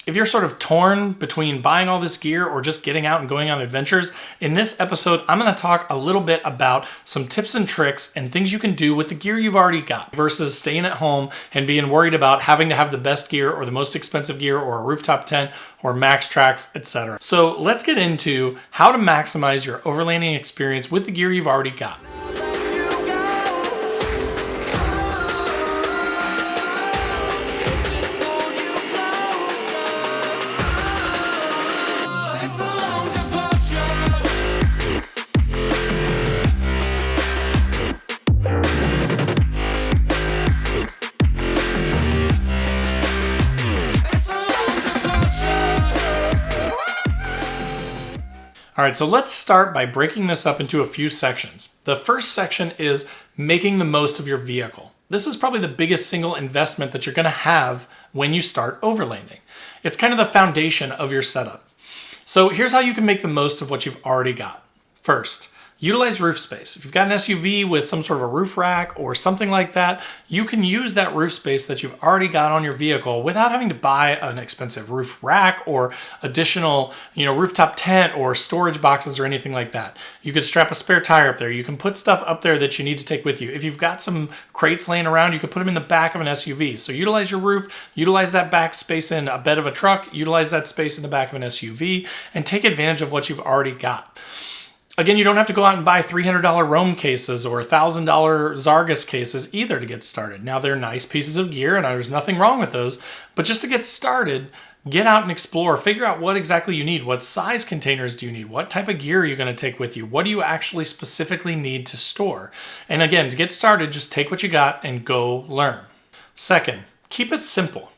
If you're sort of torn between buying all this gear or just getting out and going on adventures, in this episode, I'm going to talk a little bit about some tips and tricks and things you can do with the gear you've already got versus staying at home and being worried about having to have the best gear or the most expensive gear or a rooftop tent or max tracks, etc. So let's get into how to maximize your overlanding experience with the gear you've already got. All right, so let's start by breaking this up into a few sections. The first section is making the most of your vehicle. This is probably the biggest single investment that you're going to have when you start overlanding. It's kind of the foundation of your setup. So here's how you can make the most of what you've already got. First, utilize roof space. If you've got an SUV with some sort of a roof rack or something like that, you can use that roof space that you've already got on your vehicle without having to buy an expensive roof rack or additional, rooftop tent or storage boxes or anything like that. You could strap a spare tire up there. You can put stuff up there that you need to take with you. If you've got some crates laying around, you could put them in the back of an SUV. So utilize your roof, utilize that back space in a bed of a truck, utilize that space in the back of an SUV, and take advantage of what you've already got. Again, you don't have to go out and buy $300 Roam cases or $1,000 Zargus cases either to get started. Now, they're nice pieces of gear, and there's nothing wrong with those. But just to get started, get out and explore. Figure out what exactly you need. What size containers do you need? What type of gear are you going to take with you? What do you actually specifically need to store? And again, to get started, just take what you got and go learn. Second, keep it simple.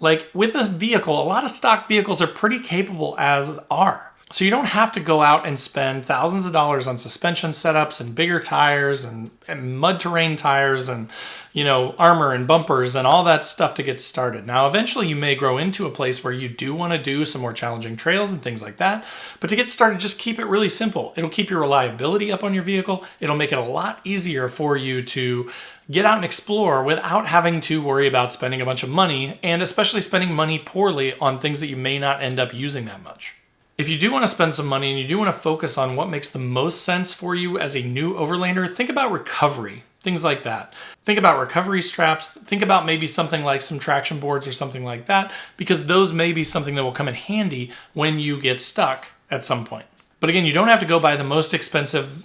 Like with a vehicle, a lot of stock vehicles are pretty capable as are. So you don't have to go out and spend thousands of dollars on suspension setups and bigger tires and mud terrain tires and, armor and bumpers and all that stuff to get started. Now, eventually you may grow into a place where you do want to do some more challenging trails and things like that. But to get started, just keep it really simple. It'll keep your reliability up on your vehicle. It'll make it a lot easier for you to get out and explore without having to worry about spending a bunch of money, and especially spending money poorly on things that you may not end up using that much. If you do want to spend some money and you do want to focus on what makes the most sense for you as a new overlander, think about recovery, things like that. Think about recovery straps. Think about maybe something like some traction boards or something like that, because those may be something that will come in handy when you get stuck at some point. But again, you don't have to go buy the most expensive,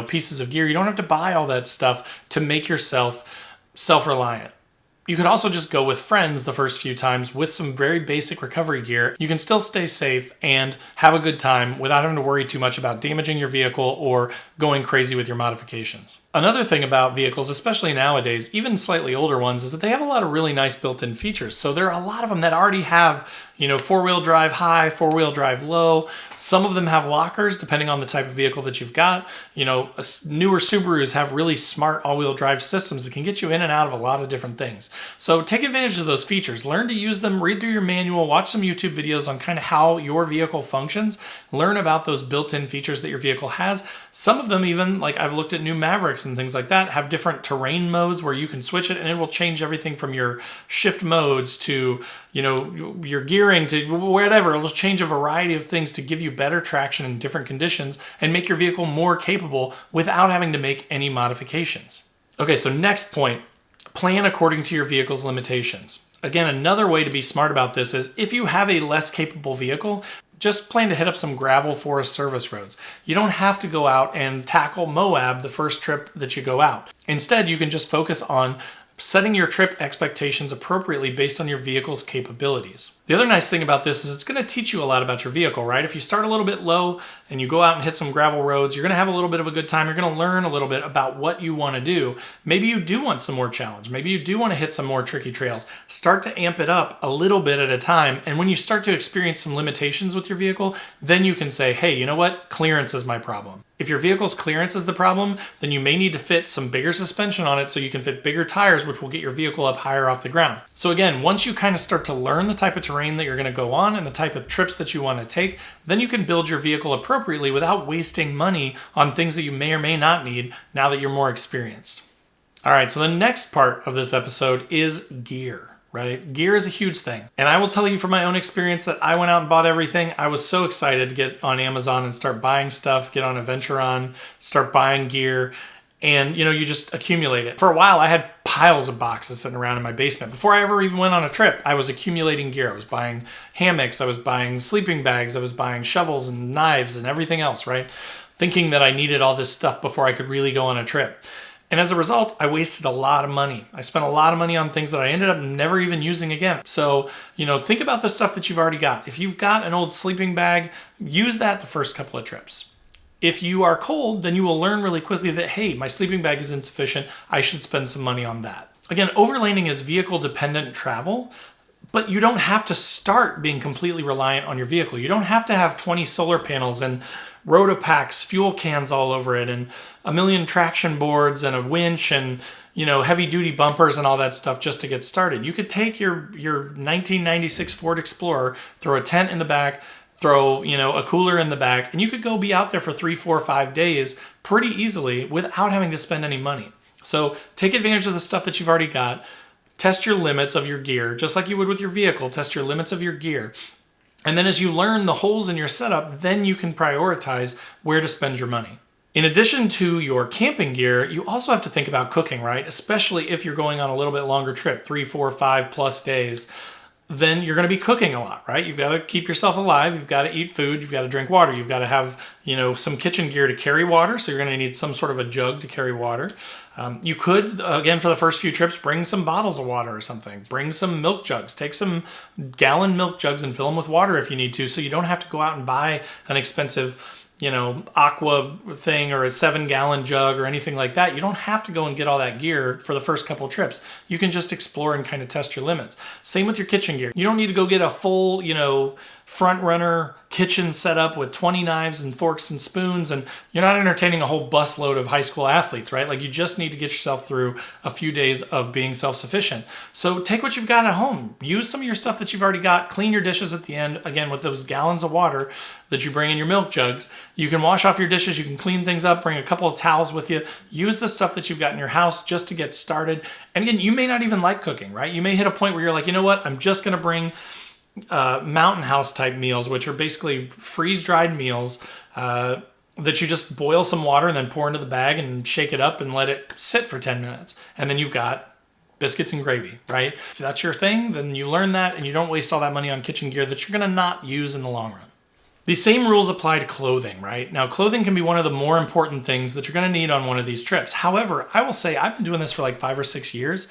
pieces of gear. You don't have to buy all that stuff to make yourself self-reliant. You could also just go with friends the first few times with some very basic recovery gear. You can still stay safe and have a good time without having to worry too much about damaging your vehicle or going crazy with your modifications. Another thing about vehicles, especially nowadays, even slightly older ones, is that they have a lot of really nice built-in features. So there are a lot of them that already have, four-wheel drive high, four-wheel drive low. Some of them have lockers, depending on the type of vehicle that you've got. Newer Subarus have really smart all-wheel drive systems that can get you in and out of a lot of different things. So take advantage of those features. Learn to use them, read through your manual, watch some YouTube videos on kind of how your vehicle functions. Learn about those built-in features that your vehicle has. Some of them even, like I've looked at new Mavericks and things like that, have different terrain modes where you can switch it and it will change everything from your shift modes to, your gearing to whatever. It'll change a variety of things to give you better traction in different conditions and make your vehicle more capable without having to make any modifications. Okay, so next point, plan according to your vehicle's limitations. Again, another way to be smart about this is if you have a less capable vehicle, just plan to hit up some gravel forest service roads. You don't have to go out and tackle Moab the first trip that you go out. Instead, you can just focus on setting your trip expectations appropriately based on your vehicle's capabilities. The other nice thing about this is it's going to teach you a lot about your vehicle, right? If you start a little bit low and you go out and hit some gravel roads, you're going to have a little bit of a good time. You're going to learn a little bit about what you want to do. Maybe you do want some more challenge. Maybe you do want to hit some more tricky trails. Start to amp it up a little bit at a time. And when you start to experience some limitations with your vehicle, then you can say, hey, you know what? Clearance is my problem. If your vehicle's clearance is the problem, then you may need to fit some bigger suspension on it so you can fit bigger tires, which will get your vehicle up higher off the ground. So again, once you kind of start to learn the type of terrain that you're going to go on and the type of trips that you want to take, then you can build your vehicle appropriately without wasting money on things that you may or may not need now that you're more experienced. All right, so the next part of this episode is gear. right? Gear is a huge thing. And I will tell you from my own experience that I went out and bought everything. I was so excited to get on Amazon and start buying stuff, get on Adventuron, start buying gear. And you just accumulate it. For a while, I had piles of boxes sitting around in my basement. Before I ever even went on a trip, I was accumulating gear. I was buying hammocks, I was buying sleeping bags, I was buying shovels and knives and everything else, right? Thinking that I needed all this stuff before I could really go on a trip. And as a result, I wasted a lot of money. I spent a lot of money on things that I ended up never even using again. So, think about the stuff that you've already got. If you've got an old sleeping bag, use that the first couple of trips. If you are cold, then you will learn really quickly that, hey, my sleeping bag is insufficient. I should spend some money on that. Again, overlanding is vehicle-dependent travel, but you don't have to start being completely reliant on your vehicle. You don't have to have 20 solar panels and Rotopacks, fuel cans all over it, and a million traction boards and a winch and heavy-duty bumpers and all that stuff just to get started. You could take your 1996 Ford Explorer, throw a tent in the back, throw, a cooler in the back, and you could go be out there for 3, 4, 5 days pretty easily without having to spend any money. So take advantage of the stuff that you've already got. Test your limits of your gear, just like you would with your vehicle. Test your limits of your gear. And then as you learn the holes in your setup, then you can prioritize where to spend your money. In addition to your camping gear, you also have to think about cooking, right? Especially if you're going on a little bit longer trip, 3, 4, 5+ days. Then you're going to be cooking a lot, right? You've got to keep yourself alive. You've got to eat food. You've got to drink water. You've got to have, some kitchen gear to carry water. So you're going to need some sort of a jug to carry water. You could, again, for the first few trips, bring some bottles of water or something. Bring some milk jugs. Take some gallon milk jugs and fill them with water if you need to, so you don't have to go out and buy an expensive aqua thing or a 7-gallon jug or anything like that. You don't have to go and get all that gear for the first couple trips. You can just explore and kind of test your limits. Same with your kitchen gear. You don't need to go get a full, front runner kitchen setup with 20 knives and forks and spoons, and you're not entertaining a whole busload of high school athletes, right? Like, you just need to get yourself through a few days of being self-sufficient. So take what you've got at home. Use some of your stuff that you've already got. Clean your dishes at the end, again, with those gallons of water that you bring in your milk jugs. You can wash off your dishes, you can clean things up, bring a couple of towels with you. Use the stuff that you've got in your house just to get started. And again, you may not even like cooking, right? You may hit a point where you're like, you know what, I'm just gonna bring mountain house type meals, which are basically freeze-dried meals that you just boil some water and then pour into the bag and shake it up and let it sit for 10 minutes. And then you've got biscuits and gravy, right? If that's your thing, then you learn that and you don't waste all that money on kitchen gear that you're gonna not use in the long run. These same rules apply to clothing, right? Now, clothing can be one of the more important things that you're gonna need on one of these trips. However, I will say I've been doing this for like 5 or 6 years,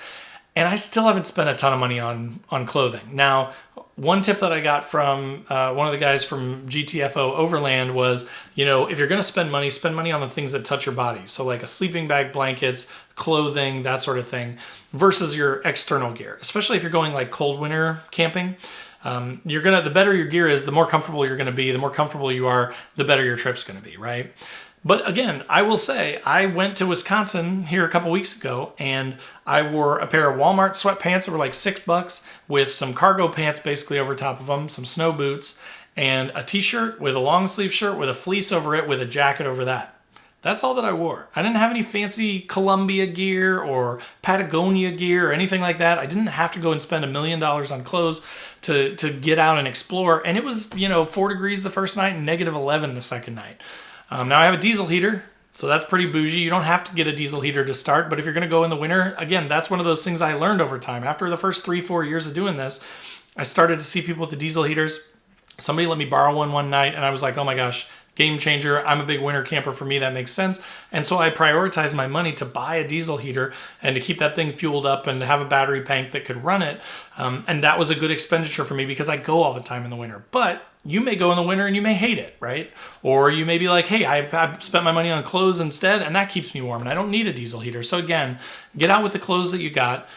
and I still haven't spent a ton of money on clothing. Now, one tip that I got from one of the guys from GTFO Overland was, if you're gonna spend money on the things that touch your body. So like a sleeping bag, blankets, clothing, that sort of thing, versus your external gear. Especially if you're going like cold winter camping. The better your gear is, the more comfortable you're gonna be. The more comfortable you are, the better your trip's gonna be, right? But again, I will say, I went to Wisconsin here a couple weeks ago, and I wore a pair of Walmart sweatpants that were like $6 with some cargo pants basically over top of them, some snow boots, and a t-shirt with a long sleeve shirt with a fleece over it with a jacket over that. That's all that I wore. I didn't have any fancy Columbia gear or Patagonia gear or anything like that. I didn't have to go and spend $1 million on clothes to get out and explore. And it was, 4 degrees the first night and -11 the second night. Now I have a diesel heater, so that's pretty bougie. You don't have to get a diesel heater to start, but if you're gonna go in the winter, again, that's one of those things I learned over time. After the first 3, 4 years of doing this, I started to see people with the diesel heaters. Somebody let me borrow one night, and I was like, oh my gosh, game changer. I'm a big winter camper. For me, that makes sense. And so I prioritized my money to buy a diesel heater and to keep that thing fueled up and have a battery bank that could run it. And that was a good expenditure for me because I go all the time in the winter. But you may go in the winter and you may hate it, right? Or you may be like, hey, I spent my money on clothes instead, and that keeps me warm, and I don't need a diesel heater. So again, get out with the clothes that you got.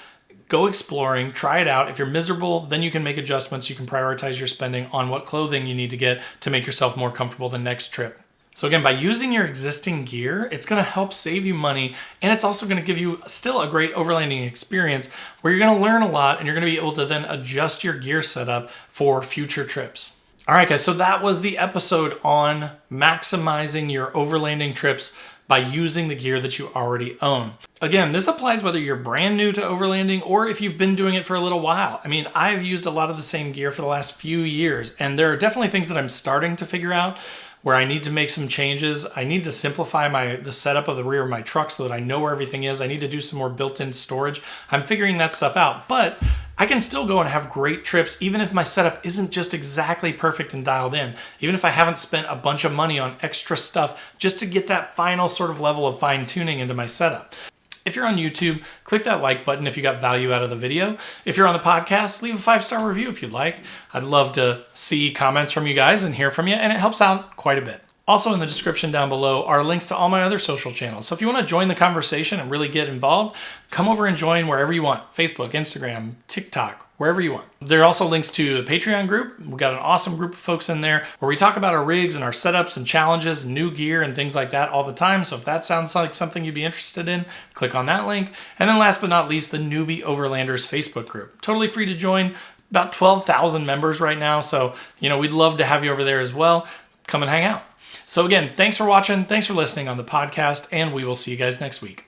Go exploring, try it out. If you're miserable, then you can make adjustments. You can prioritize your spending on what clothing you need to get to make yourself more comfortable the next trip. So again, by using your existing gear, it's gonna help save you money, and it's also gonna give you still a great overlanding experience where you're gonna learn a lot and you're gonna be able to then adjust your gear setup for future trips. All right, guys, so that was the episode on maximizing your overlanding trips by using the gear that you already own. Again, this applies whether you're brand new to overlanding or if you've been doing it for a little while. I mean, I've used a lot of the same gear for the last few years, and there are definitely things that I'm starting to figure out where I need to make some changes. I need to simplify the setup of the rear of my truck so that I know where everything is. I need to do some more built-in storage. I'm figuring that stuff out, but I can still go and have great trips even if my setup isn't just exactly perfect and dialed in, even if I haven't spent a bunch of money on extra stuff just to get that final sort of level of fine-tuning into my setup. If you're on YouTube, click that like button if you got value out of the video. If you're on the podcast, leave a 5-star review if you'd like. I'd love to see comments from you guys and hear from you, and it helps out quite a bit. Also in the description down below are links to all my other social channels. So if you want to join the conversation and really get involved, come over and join wherever you want. Facebook, Instagram, TikTok, wherever you want. There are also links to the Patreon group. We've got an awesome group of folks in there where we talk about our rigs and our setups and challenges and new gear and things like that all the time. So if that sounds like something you'd be interested in, click on that link. And then last but not least, the Newbie Overlanders Facebook group. Totally free to join. About 12,000 members right now. So, we'd love to have you over there as well. Come and hang out. So again, thanks for watching. Thanks for listening on the podcast, and we will see you guys next week.